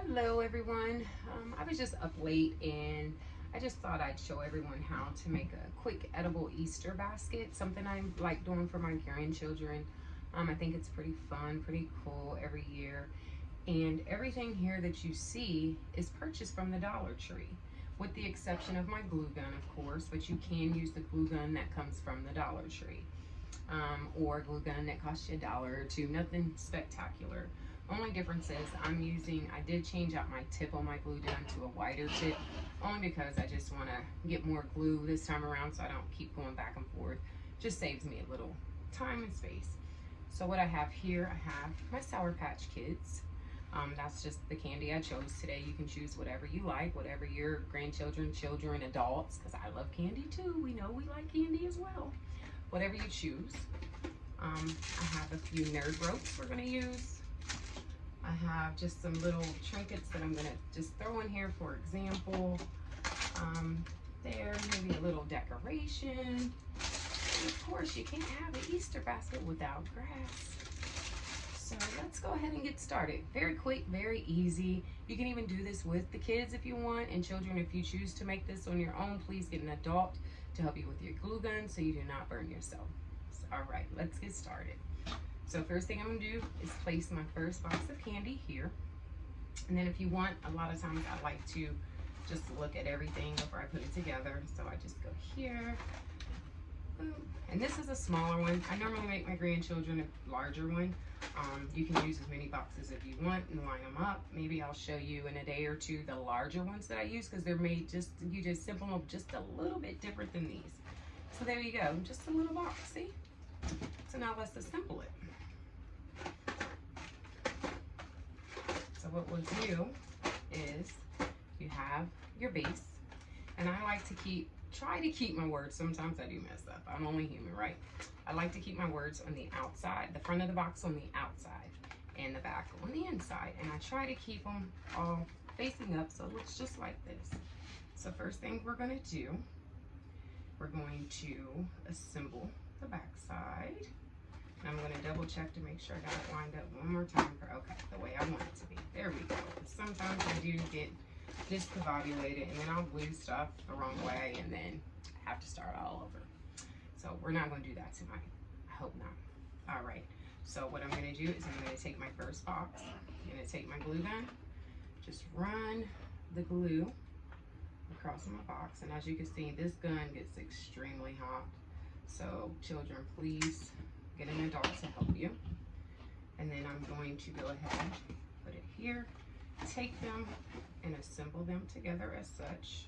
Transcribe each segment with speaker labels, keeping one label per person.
Speaker 1: Hello everyone. I was just up late and I just thought I'd show everyone how to make a quick edible Easter basket, something I like doing for my grandchildren. I think it's pretty fun, pretty cool every year. And everything here that you see is purchased from the Dollar Tree, with the exception of my glue gun, of course, but you can use the glue gun that comes from the Dollar Tree. Or a glue gun that costs you $1 or $2. Nothing spectacular. Only difference is I did change out my tip on my glue gun to a wider tip, only because I just want to get more glue this time around so I don't keep going back and forth. Just saves me a little time and space. So what I have here, I have my Sour Patch Kids. That's just the candy I chose today. You can choose whatever you like, whatever your grandchildren, children, adults, because I love candy too. We know we like candy as well. Whatever you choose. I have a few nerd ropes we're going to use. I have just some little trinkets that I'm going to just throw in here for example. There, maybe a little decoration. And of course, you can't have an Easter basket without grass. So let's go ahead and get started. Very quick, very easy. You can even do this with the kids if you want, and children if you choose to make this on your own. Please get an adult to help you with your glue gun so you do not burn yourself. So, all right, let's get started. So first thing I'm gonna do is place my first box of candy here. And then if you want, a lot of times I like to just look at everything before I put it together. So I just go here. Boom. And this is a smaller one. I normally make my grandchildren a larger one. You can use as many boxes if you want and line them up. Maybe I'll show you in a day or two the larger ones that I use because they're made you just simple them just a little bit different than these. So there you go, just a little box, see? So now let's assemble it. So what we'll do is you have your base, and I like to try to keep my words. Sometimes I do mess up. I'm only human, right? I like to keep my words on the outside, the front of the box on the outside, and the back on the inside. And I try to keep them all facing up so it looks just like this. So first thing we're gonna do, we're going to assemble the back side. And I'm gonna double check to make sure I got it lined up one more time for, okay, the way I want it to be. There we go. Sometimes I do get discombobulated and then I'll glue stuff the wrong way and then have to start all over. So we're not gonna do that tonight. I hope not. All right, so what I'm gonna do is I'm gonna take my first box, I'm gonna take my glue gun, just run the glue across my box. And as you can see, this gun gets extremely hot. So children, please get an adult to help you. And then I'm going to go ahead, put it here, take them and assemble them together as such.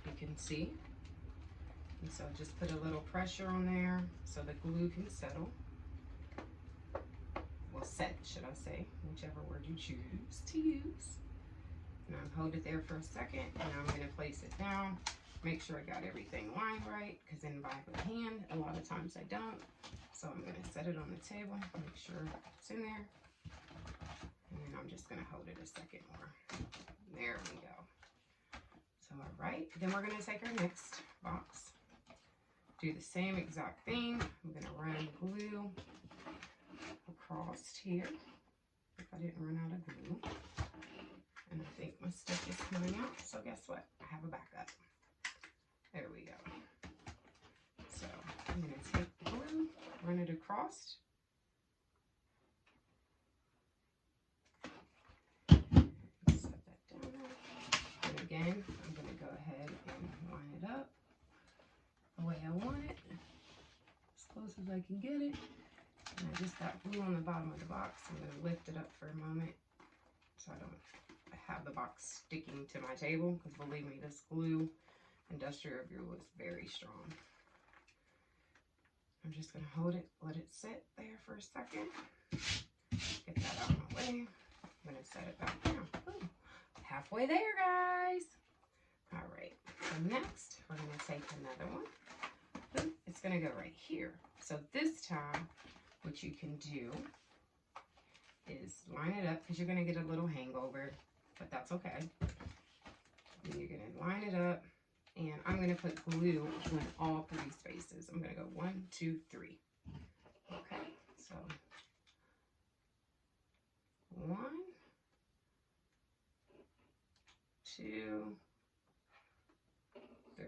Speaker 1: You can see. And so just put a little pressure on there so the glue can settle. Well, set, should I say, whichever word you choose to use. And I'll hold it there for a second, and I'm gonna place it down. Make sure I got everything lined right, because in by the hand, a lot of times I don't. So I'm gonna set it on the table, make sure it's in there. And then I'm just gonna hold it a second more. There we go. So, all right, then we're gonna take our next box. Do the same exact thing. I'm gonna run glue across here. If I didn't run out of glue. And I think my stick is coming out, so guess what? I have a backup. There we go. So I'm gonna take the glue, run it across. Set that down there. And again, I'm gonna go ahead and line it up the way I want it, as close as I can get it. And I just got glue on the bottom of the box. I'm gonna lift it up for a moment so I don't have the box sticking to my table, because believe me, this glue, industrial glue, is very strong. I'm just gonna hold it, let it sit there for a second. Get that out of my way. I'm gonna set it back down. Ooh, halfway there, guys. All right, so next we're gonna take another one. Ooh, it's gonna go right here. So this time, what you can do is line it up, because you're gonna get a little hangover, but that's okay. And you're gonna line it up, and I'm gonna put glue on all 3 spaces. I'm gonna go 1, 2, 3. Okay, so 1, 2, 3.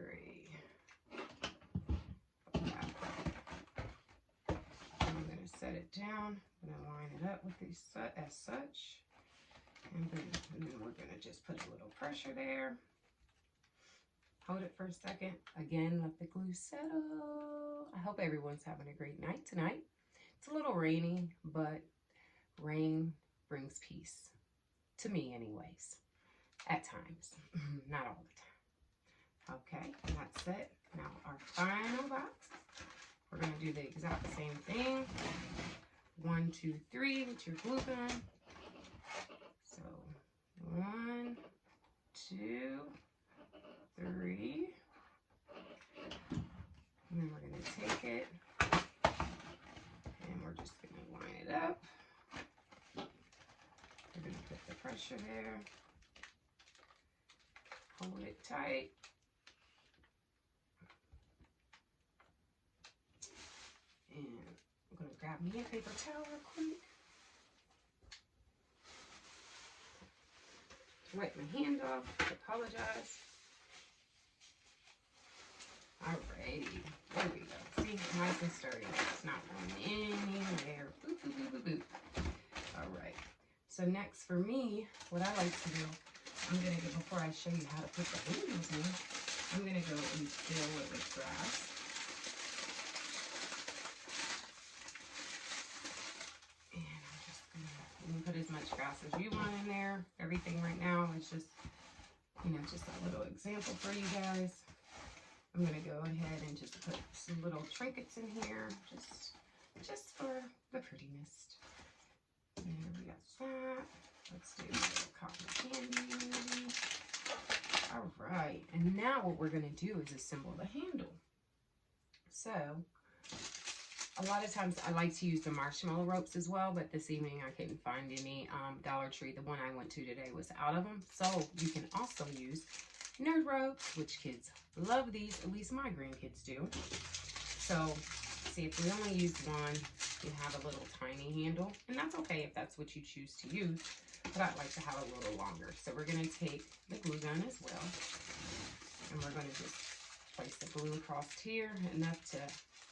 Speaker 1: I'm going to set it down. I'm going to line it up with these as such. And then we're going to just put a little pressure there. Hold it for a second. Again, let the glue settle. I hope everyone's having a great night tonight. It's a little rainy, but rain brings peace. To me anyways. At times. Not all the time. Okay, that's it. Now our final box. We're going to do the exact same thing. 1, 2, 3 with your glue gun. So 1, 2, 3. And then we're going to take it and we're just going to line it up. We're going to put the pressure there. Hold it tight. And I'm going to grab me a paper towel real quick. Wipe my hand off. I apologize. Alrighty. There we go. See, nice and sturdy. It's not going anywhere. Boop, boop, boop, boop, boop. Alright. So next for me, what I like to do, I'm going to go, before I show you how to put the handles in, I'm going to go and fill it with grass. And I'm just going to, you can put as much grass as you want in there. Everything right now is just, you know, just a little example for you guys. I'm going to go ahead and just put some little trinkets in here, just for the prettiness. There we got that. Let's do a little cotton candy. All right, and now what we're going to do is assemble the handle. So, a lot of times I like to use the marshmallow ropes as well, but this evening I couldn't find any. Dollar Tree, the one I went to today, was out of them. So, you can also use nerd ropes, which kids love these, at least my grandkids do. So, see, if we only use one, you have a little tiny handle, and that's okay if that's what you choose to use, but I'd like to have a little longer. So we're going to take the glue gun as well, and we're going to just place the glue across here, enough to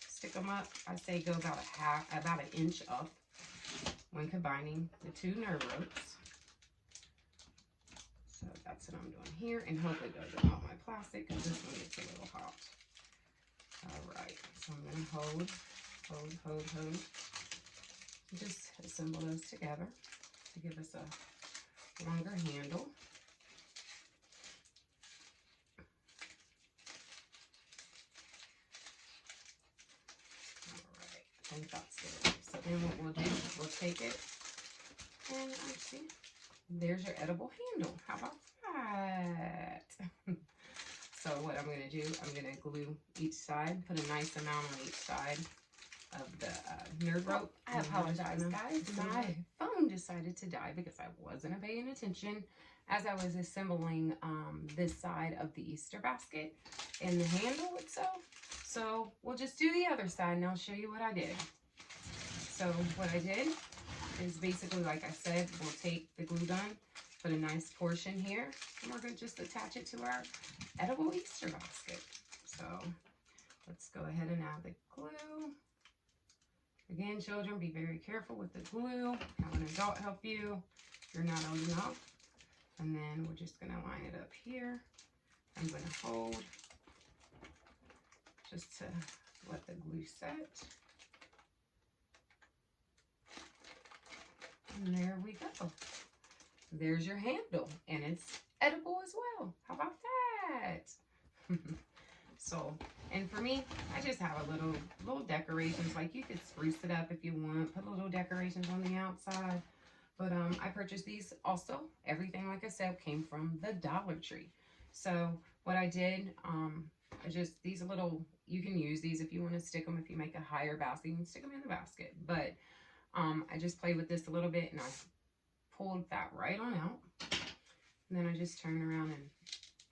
Speaker 1: stick them up. I say go about about an inch up when combining the 2 nerve ropes. So that's what I'm doing here, and hope it doesn't melt my plastic because this one gets a little hot. All right, so I'm going to hold. Just assemble those together to give us a longer handle. All right, I think that's good. So then what we'll do, we'll take it, and let's see, there's your edible handle. How about that? So what I'm going to do, I'm going to glue each side, put a nice amount on each side of the nerd rope. I apologize, guys. My phone decided to die because I wasn't paying attention as I was assembling this side of the Easter basket and the handle itself. So we'll just do the other side and I'll show you what I did. So what I did is basically, like I said, we'll take the glue gun, put a nice portion here, and we're going to just attach it to our edible Easter basket. So let's go ahead and add the glue. Again, children, be very careful with the glue. Have an adult help you if you're not old enough. And then we're just going to line it up here. I'm going to hold just to let the glue set. And there we go. There's your handle, and it's edible as well. How about that? So, and for me, I just have a little decorations. Like, you could spruce it up if you want, put little decorations on the outside. But I purchased these also. Everything, like I said, came from the Dollar Tree. So what I did, these little, you can use these if you want to stick them. If you make a higher basket, you can stick them in the basket. But I just played with this a little bit, and I pulled that right on out. And then I just turned around and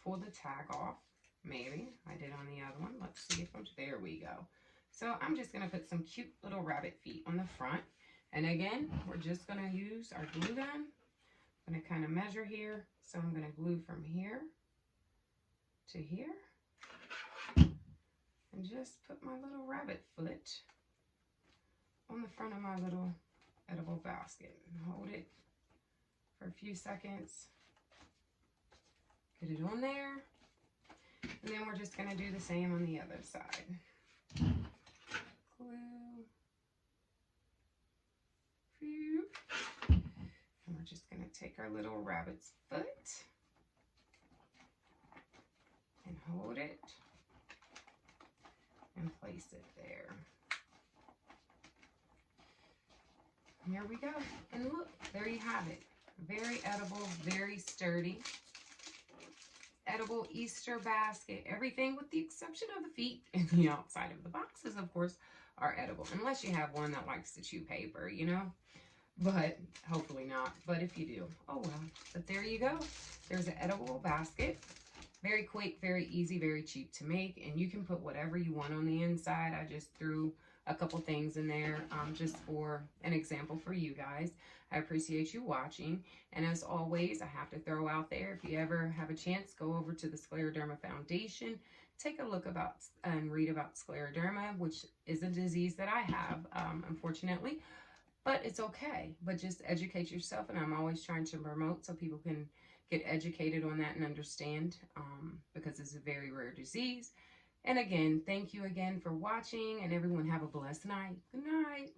Speaker 1: pulled the tag off. Maybe I did on the other one. Let's see if there we go. So I'm just going to put some cute little rabbit feet on the front. And again, we're just going to use our glue gun. I'm going to kind to measure here. So I'm going to glue from here to here. And just put my little rabbit foot on the front of my little edible basket. And hold it for a few seconds. Get it on there. And then we're just going to do the same on the other side. Glue. And we're just going to take our little rabbit's foot and hold it and place it there. And here we go. And look, there you have it. Very edible, very sturdy. Edible Easter basket. Everything with the exception of the feet and the outside of the boxes, of course, are edible. Unless you have one that likes to chew paper, you know. But hopefully not. But if you do, oh well. But there you go. There's an edible basket. Very quick, very easy, very cheap to make. And you can put whatever you want on the inside. I just threw a couple things in there just for an example for you guys. I appreciate you watching. And as always, I have to throw out there, if you ever have a chance, go over to the Scleroderma Foundation. Take a look about and read about scleroderma, which is a disease that I have, unfortunately. But it's okay. But just educate yourself. And I'm always trying to promote so people can get educated on that and understand, because it's a very rare disease. And again, thank you again for watching, and everyone have a blessed night. Good night.